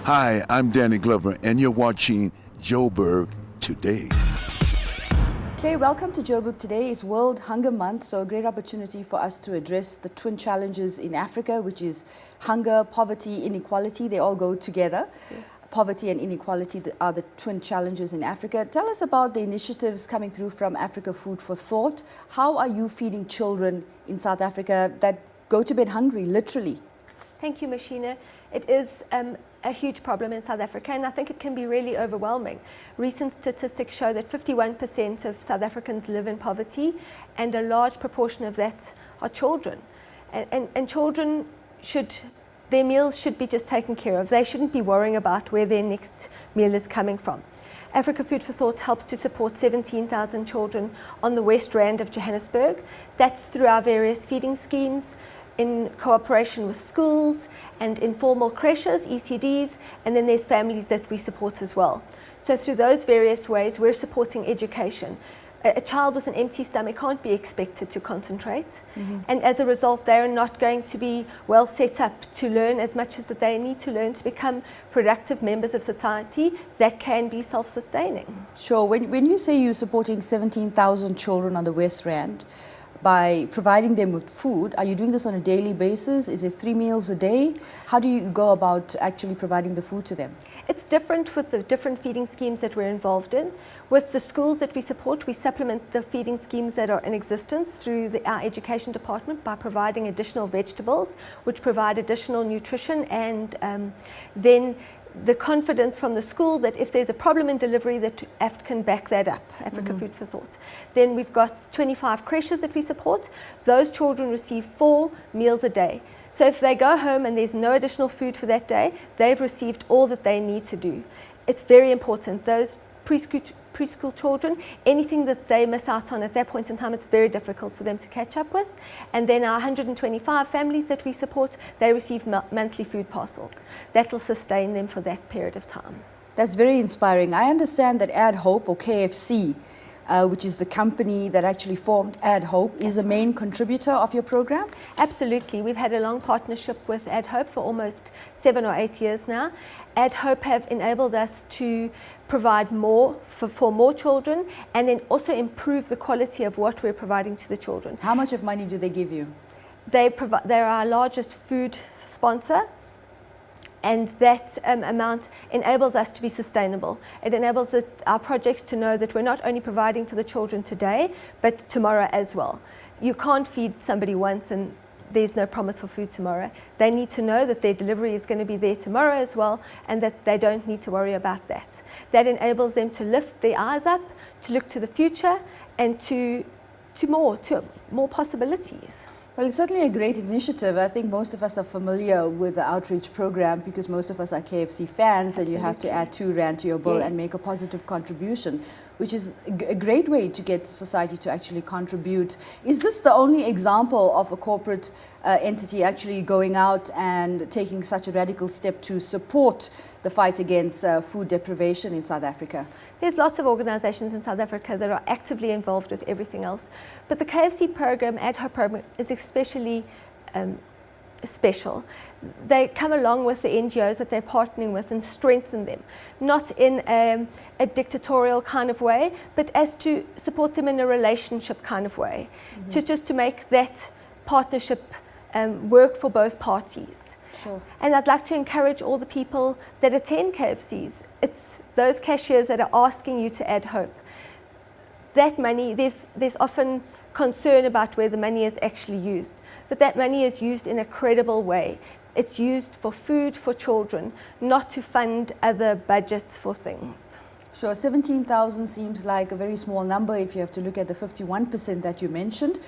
Hi, I'm Danny Glover, and you're watching Joburg Today. Okay, welcome to Joburg Today. It's World Hunger Month, so a great opportunity for us to address the twin challenges in Africa, which is hunger, poverty, inequality. They all go together. Yes. Poverty and inequality are the twin challenges in Africa. Tell us about the initiatives coming through from Africa Food for Thought. How are you feeding children in South Africa that go to bed hungry, literally? Thank you, Mashina. It is a huge problem in South Africa, and I think it can be really overwhelming. Recent statistics show that 51% of South Africans live in poverty, and a large proportion of that are children. And children their meals should be just taken care of. They shouldn't be worrying about where their next meal is coming from. Africa Food for Thought helps to support 17,000 children on the West Rand of Johannesburg. That's through our various feeding schemes, in cooperation with schools and informal creches, ECDs, and then there's families that we support as well. So through those various ways, we're supporting education. A child with an empty stomach can't be expected to concentrate, and as a result, they're not going to be well set up to learn as much as that they need to learn to become productive members of society that can be self-sustaining. Sure. When you say you're supporting 17,000 children on the West Rand, by providing them with food, are you doing this on a daily basis? Is it 3 meals a day? How do you go about actually providing the food to them? It's different with the different feeding schemes that we're involved in. With the schools that we support, we supplement the feeding schemes that are in existence through our education department by providing additional vegetables, which provide additional nutrition, and then the confidence from the school that if there's a problem in delivery, that AFT can back that up, Africa Food for Thought. Then we've got 25 creches that we support. Those children receive 4 meals a day. So if they go home and there's no additional food for that day, they've received all that they need to do. It's very important. Those preschool children, anything that they miss out on at that point in time, it's very difficult for them to catch up with. And then our 125 families that we support, they receive monthly food parcels. That will sustain them for that period of time. That's very inspiring. I understand that Add Hope, or KFC, which is the company that actually formed Add Hope, is a main contributor of your program? Absolutely. We've had a long partnership with Add Hope for almost 7 or 8 years now. Add Hope have enabled us to provide more for more children, and then also improve the quality of what we're providing to the children. How much of money do they give you? They're our largest food sponsor, and that amount enables us to be sustainable. It enables our projects to know that we're not only providing for the children today, but tomorrow as well. You can't feed somebody once and there's no promise for food tomorrow. They need to know that their delivery is going to be there tomorrow as well, and that they don't need to worry about that. That enables them to lift their eyes up, to look to the future, and to more possibilities. Well, it's certainly a great initiative. I think most of us are familiar with the outreach program because most of us are KFC fans. Absolutely. And you have to add 2 Rand to your bill, yes, and make a positive contribution, which is a great way to get society to actually contribute. Is this the only example of a corporate entity actually going out and taking such a radical step to support the fight against food deprivation in South Africa? There's lots of organizations in South Africa that are actively involved with everything else. But the KFC program, Ad Hoc program, is especially special. They come along with the NGOs that they're partnering with and strengthen them, not in a dictatorial kind of way, but as to support them in a relationship kind of way, to make that partnership work for both parties. Sure. And I'd like to encourage all the people that attend KFCs. It's those cashiers that are asking you to add hope. That money, there's often concern about where the money is actually used, but that money is used in a credible way. It's used for food for children, not to fund other budgets for things. Sure, 17,000 seems like a very small number if you have to look at the 51% that you mentioned.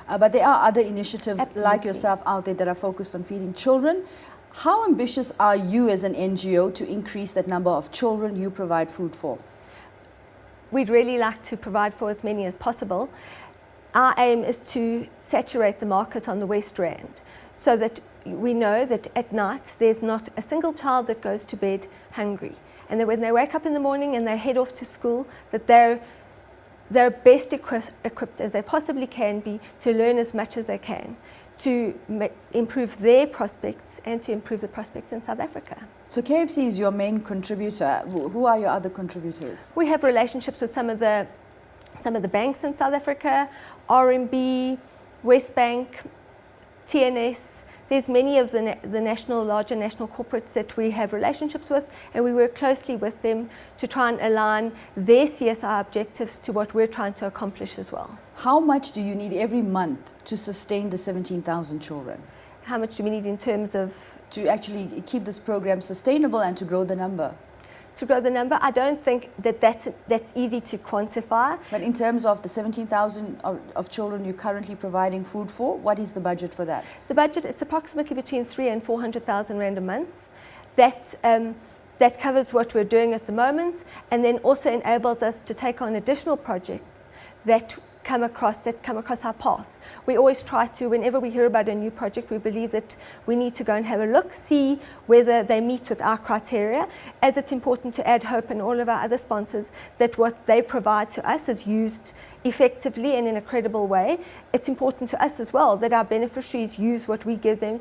But there are other initiatives like yourself out there that are focused on feeding children. How ambitious are you as an NGO to increase that number of children you provide food for? We'd really like to provide for as many as possible. Our aim is to saturate the market on the West Rand so that we know that at night there's not a single child that goes to bed hungry. And that when they wake up in the morning and they head off to school, that they're best equipped as they possibly can be to learn as much as they can, to improve their prospects and to improve the prospects in South Africa. So KFC is your main contributor. Who are your other contributors? We have relationships with some of the banks in South Africa, RMB, Westbank, TNS. There's many of the larger national corporates that we have relationships with, and we work closely with them to try and align their CSR objectives to what we're trying to accomplish as well. How much do you need every month to sustain the 17,000 children? How much do we need in terms of? To actually keep this program sustainable and to grow the number? To grow the number, I don't think that's easy to quantify. But in terms of the 17,000 of children you're currently providing food for, what is the budget for that? The budget, it's approximately between 300,000 and 400,000 rand a month. That covers what we're doing at the moment, and then also enables us to take on additional projects that come across our path. We always try to, whenever we hear about a new project, we believe that we need to go and have a look, see whether they meet with our criteria, as it's important to Hope and all of our other sponsors that what they provide to us is used effectively and in a credible way. It's important to us as well that our beneficiaries use what we give them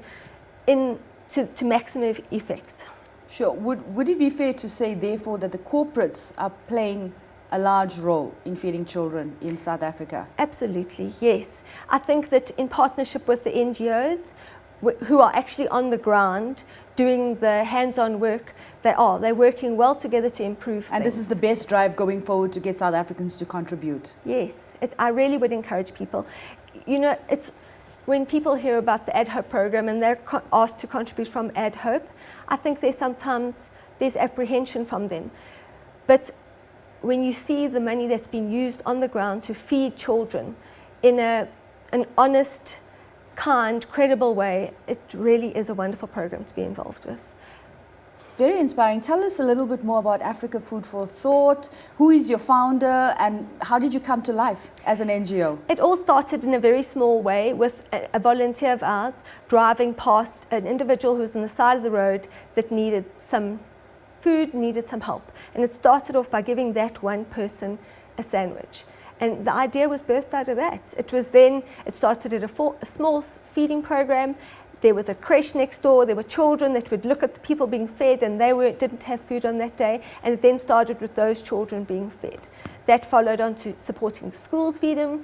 to maximum effect. Sure. Would it be fair to say, therefore, that the corporates are playing a large role in feeding children in South Africa? Absolutely, yes. I think that in partnership with the NGOs who are actually on the ground doing the hands-on work, they're working well together to improve and things. This is the best drive going forward to get South Africans to contribute. Yes, I really would encourage people. You know, it's when people hear about the Hope program and they're asked to contribute from Hope, I think there's apprehension from them. But when you see the money that's been used on the ground to feed children in an honest, kind, credible way, it really is a wonderful program to be involved with. Very inspiring. Tell us a little bit more about Africa Food for Thought. Who is your founder and how did you come to life as an NGO? It all started in a very small way with a volunteer of ours driving past an individual who was on the side of the road that needed some food, needed some help. And it started off by giving that one person a sandwich. And the idea was birthed out of that. It started at a small feeding program. There was a creche next door. There were children that would look at the people being fed and didn't have food on that day. And it then started with those children being fed. That followed on to supporting schools feeding,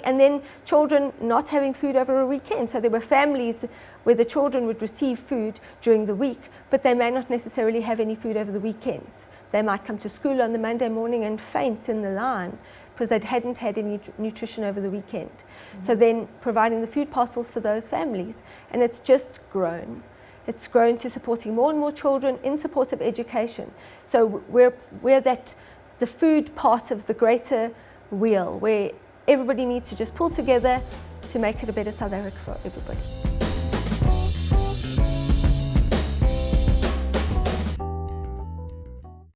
and then children not having food over a weekend. So there were families where the children would receive food during the week, but they may not necessarily have any food over the weekends. They might come to school on the Monday morning and faint in the line because they hadn't had any nutrition over the weekend. Mm-hmm. So then providing the food parcels for those families, and it's just grown. It's grown to supporting more and more children in support of education. So we're the food part of the greater wheel where everybody needs to just pull together to make it a better South Africa for everybody.